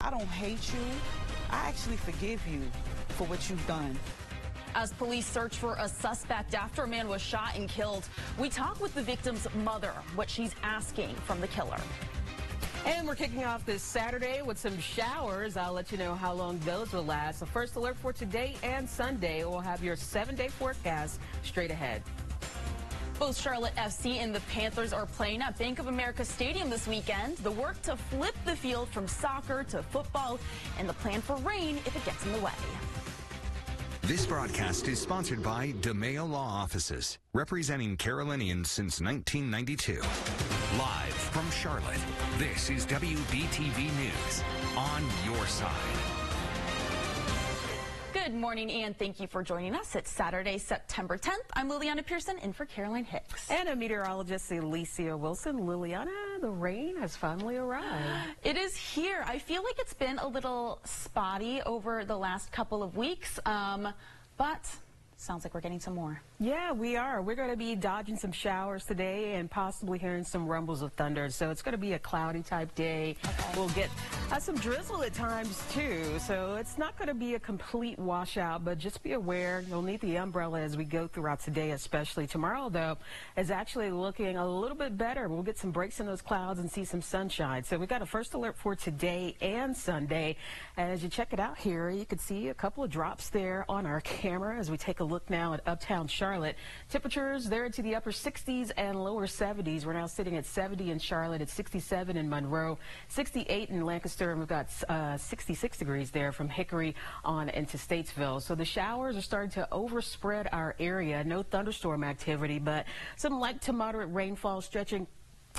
I don't hate you. I actually forgive you for what you've done. As police search for a suspect after a man was shot and killed, we talk with the victim's mother, what she's asking from the killer. And we're kicking off this Saturday with some showers. I'll let you know how long those will last. The first alert for today and Sunday. We'll have your 7-day forecast straight ahead. Both Charlotte FC and the Panthers are playing at Bank of America Stadium this weekend. The work to flip the field from soccer to football and the plan for rain if it gets in the way. This broadcast is sponsored by DeMayo Law Offices, representing Carolinians since 1992. Live from Charlotte, this is WBTV News, on your side. Good morning, and thank you for joining us. It's Saturday, September 10th. I'm Lileana Pearson, in for Caroline Hicks. And a meteorologist, Alicia Wilson. Liliana, the rain has finally arrived. It is here. I feel like it's been a little spotty over the last couple of weeks, but sounds like we're getting some more. Yeah, we are. We're going to be dodging some showers today and possibly hearing some rumbles of thunder. So it's going to be a cloudy type day. Okay. We'll get some drizzle at times too. So it's not going to be a complete washout, but just be aware you'll need the umbrella as we go throughout today, especially. Tomorrow, though, is actually looking a little bit better. We'll get some breaks in those clouds and see some sunshine. So we've got a first alert for today and Sunday. As you check it out here, you can see a couple of drops there on our camera as we take a look now at uptown Charlotte. Temperatures there into the upper 60s and lower 70s. We're now sitting at 70 in Charlotte, at 67 in Monroe, 68 in Lancaster, and we've got 66 degrees there from Hickory on into Statesville. So the showers are starting to overspread our area. No thunderstorm activity, but some light to moderate rainfall stretching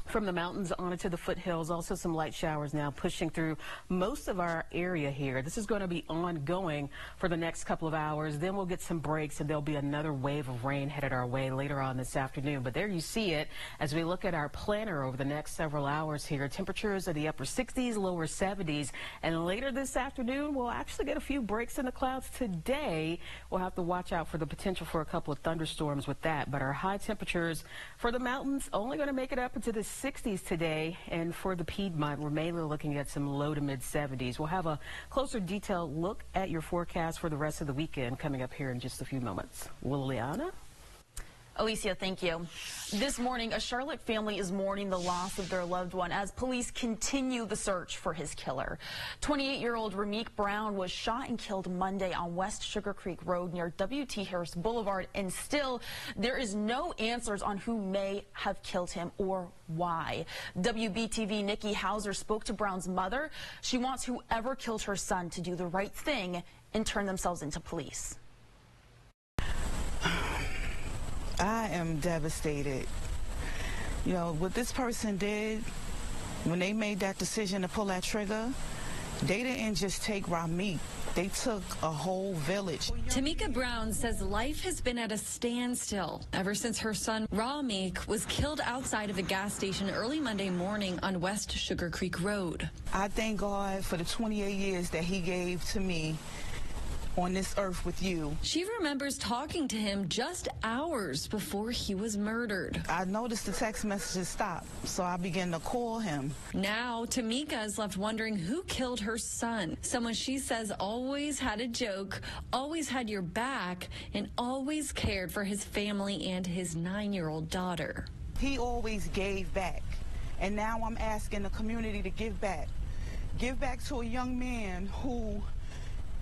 from the mountains on into the foothills. Also some light showers now pushing through most of our area here. This is going to be ongoing for the next couple of hours. Then we'll get some breaks and there'll be another wave of rain headed our way later on this afternoon. But there you see it as we look at our planner over the next several hours here. Temperatures are the upper 60s, lower 70s. And later this afternoon, we'll actually get a few breaks in the clouds today. We'll have to watch out for the potential for a couple of thunderstorms with that. But our high temperatures for the mountains only going to make it up into the 60s today, and for the Piedmont, we're mainly looking at some low to mid 70s. We'll have a closer detailed look at your forecast for the rest of the weekend coming up here in just a few moments. Liliana? Alicia, thank you. This morning, a Charlotte family is mourning the loss of their loved one as police continue the search for his killer. 28-year-old Ramik Brown was shot and killed Monday on West Sugar Creek Road near W.T. Harris Boulevard, and still there is no answers on who may have killed him or why. WBTV Nikki Hauser spoke to Brown's mother. She wants whoever killed her son to do the right thing and turn themselves into police. I am devastated. You know, what this person did, when they made that decision to pull that trigger, they didn't just take Ramik. They took a whole village. Tamika Brown says life has been at a standstill ever since her son Ramik was killed outside of a gas station early Monday morning on West Sugar Creek Road. I thank God for the 28 years that he gave to me on this earth with you. She remembers talking to him just hours before he was murdered. I noticed the text messages stopped, so I began to call him. Now, Tamika is left wondering who killed her son. Someone she says always had a joke, always had your back, and always cared for his family and his 9-year-old daughter. He always gave back, and now I'm asking the community to give back. Give back to a young man who,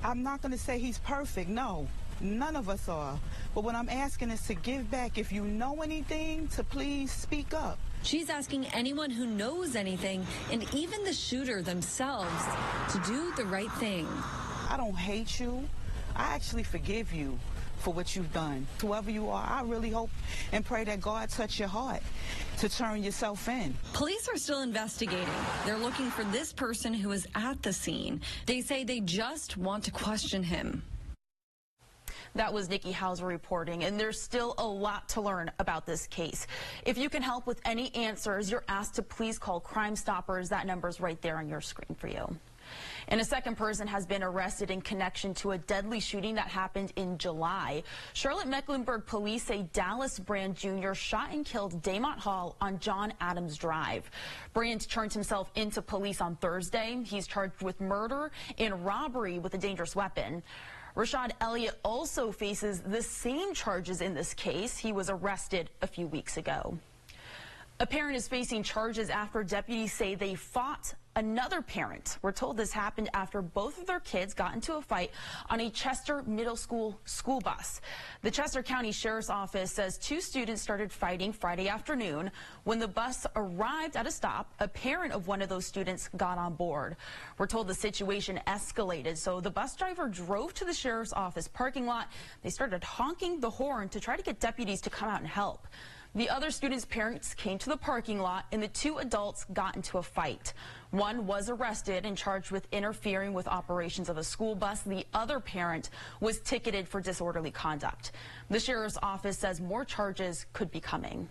I'm not going to say he's perfect. No, none of us are. But what I'm asking is to give back. If you know anything, to please speak up. She's asking anyone who knows anything, and even the shooter themselves, to do the right thing. I don't hate you. I actually forgive you for what you've done. Whoever you are, I really hope and pray that God touch your heart to turn yourself in. Police are still investigating. They're looking for this person who was at the scene. They say they just want to question him. That was Nikki Hauser reporting, and there's still a lot to learn about this case. If you can help with any answers, you're asked to please call Crime Stoppers. That number's right there on your screen for you. And a second person has been arrested in connection to a deadly shooting that happened in July. Charlotte-Mecklenburg police say Dallas Brand Jr. shot and killed Daymont Hall on John Adams Drive. Brand turned himself into police on Thursday. He's charged with murder and robbery with a dangerous weapon. Rashad Elliott also faces the same charges in this case. He was arrested a few weeks ago. A parent is facing charges after deputies say they fought another parent. We're told this happened after both of their kids got into a fight on a Chester Middle School school bus. The Chester County Sheriff's Office says two students started fighting Friday afternoon. When the bus arrived at a stop, a parent of one of those students got on board. We're told the situation escalated, so the bus driver drove to the Sheriff's Office parking lot. They started honking the horn to try to get deputies to come out and help. The other students' parents came to the parking lot, and the two adults got into a fight. One was arrested and charged with interfering with operations of a school bus. The other parent was ticketed for disorderly conduct. The sheriff's office says more charges could be coming.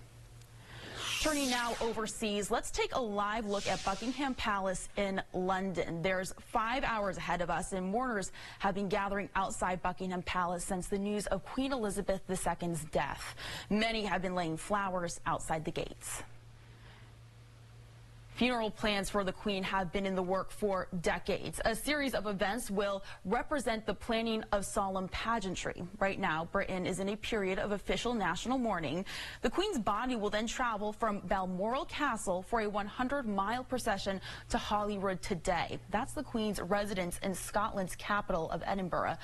Turning now overseas, let's take a live look at Buckingham Palace in London. There's 5 hours ahead of us, and mourners have been gathering outside Buckingham Palace since the news of Queen Elizabeth II's death. Many have been laying flowers outside the gates. Funeral plans for the Queen have been in the work for decades. A series of events will represent the planning of solemn pageantry. Right now, Britain is in a period of official national mourning. The Queen's body will then travel from Balmoral Castle for a 100-mile procession to Holyrood today. That's the Queen's residence in Scotland's capital of Edinburgh.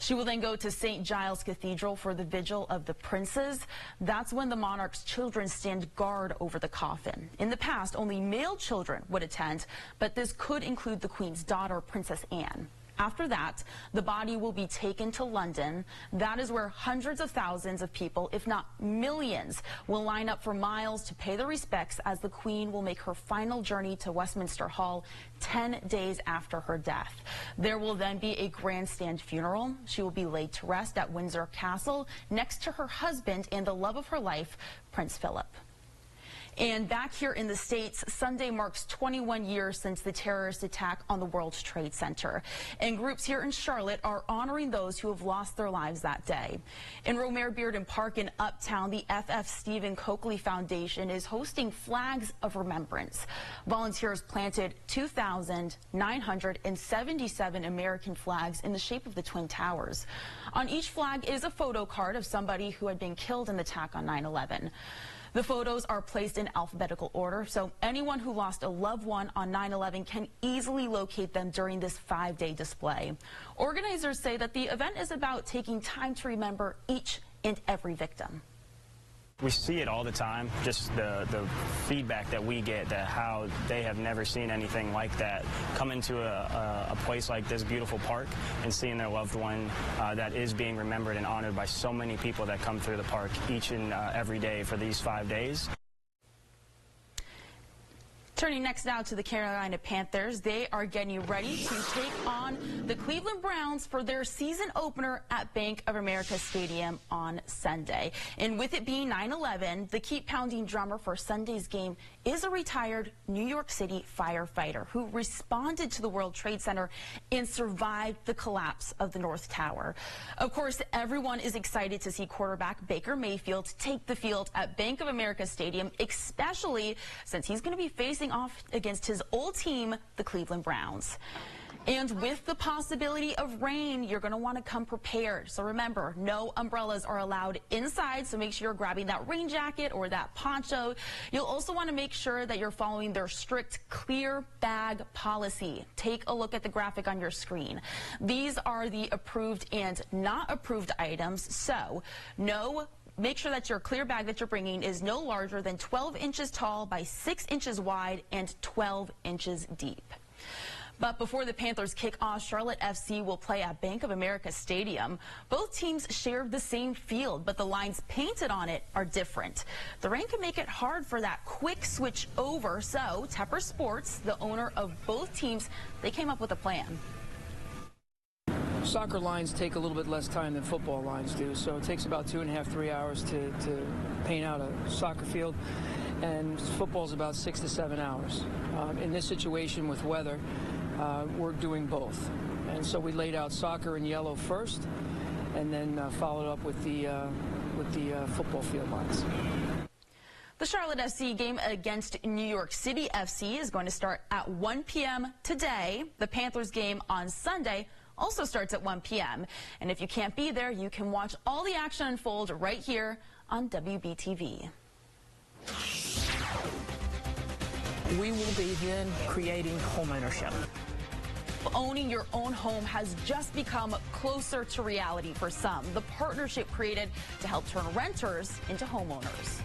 She will then go to St. Giles Cathedral for the Vigil of the Princes. That's when the monarch's children stand guard over the coffin. In the past, only male children would attend, but this could include the Queen's daughter, Princess Anne. After that, the body will be taken to London. That is where hundreds of thousands of people, if not millions, will line up for miles to pay their respects as the Queen will make her final journey to Westminster Hall 10 days after her death. There will then be a grandstand funeral. She will be laid to rest at Windsor Castle next to her husband and the love of her life, Prince Philip. And back here in the States, Sunday marks 21 years since the terrorist attack on the World Trade Center. And groups here in Charlotte are honoring those who have lost their lives that day. In Romare Bearden Park in Uptown, the F.F. Stephen Coakley Foundation is hosting flags of remembrance. Volunteers planted 2,977 American flags in the shape of the Twin Towers. On each flag is a photo card of somebody who had been killed in the attack on 9/11. The photos are placed in alphabetical order, so anyone who lost a loved one on 9/11 can easily locate them during this 5-day display. Organizers say that the event is about taking time to remember each and every victim. We see it all the time, just the feedback that we get, that how they have never seen anything like that. Coming to a place like this beautiful park and seeing their loved one that is being remembered and honored by so many people that come through the park each and every day for these 5 days. Turning next now to the Carolina Panthers, they are getting ready to take on the Cleveland Browns for their season opener at Bank of America Stadium on Sunday. And with it being 9/11, the keep-pounding drummer for Sunday's game is a retired New York City firefighter who responded to the World Trade Center and survived the collapse of the North Tower. Of course, everyone is excited to see quarterback Baker Mayfield take the field at Bank of America Stadium, especially since he's going to be facing off against his old team, the Cleveland Browns. And with the possibility of rain, you're going to want to come prepared. So remember, no umbrellas are allowed inside, so make sure you're grabbing that rain jacket or that poncho. You'll also want to make sure that you're following their strict clear bag policy. Take a look at the graphic on your screen. These are the approved and not approved items, so make sure that your clear bag that you're bringing is no larger than 12 inches tall by 6 inches wide and 12 inches deep. But before the Panthers kick off, Charlotte FC will play at Bank of America Stadium. Both teams share the same field, but the lines painted on it are different. The rain can make it hard for that quick switch over, so Tepper Sports, the owner of both teams, they came up with a plan. Soccer lines take a little bit less time than football lines do, so it takes about 2.5 to 3 hours to paint out a soccer field, and football's about 6 to 7 hours. In this situation with weather, we're doing both. And so we laid out soccer in yellow first, and then followed up with the football field lines. The Charlotte FC game against New York City FC is going to start at 1 p.m. today. The Panthers game on Sunday also starts at 1 p.m. And if you can't be there, you can watch all the action unfold right here on WBTV. We will be then creating homeownership. Owning your own home has just become closer to reality for some. The partnership created to help turn renters into homeowners.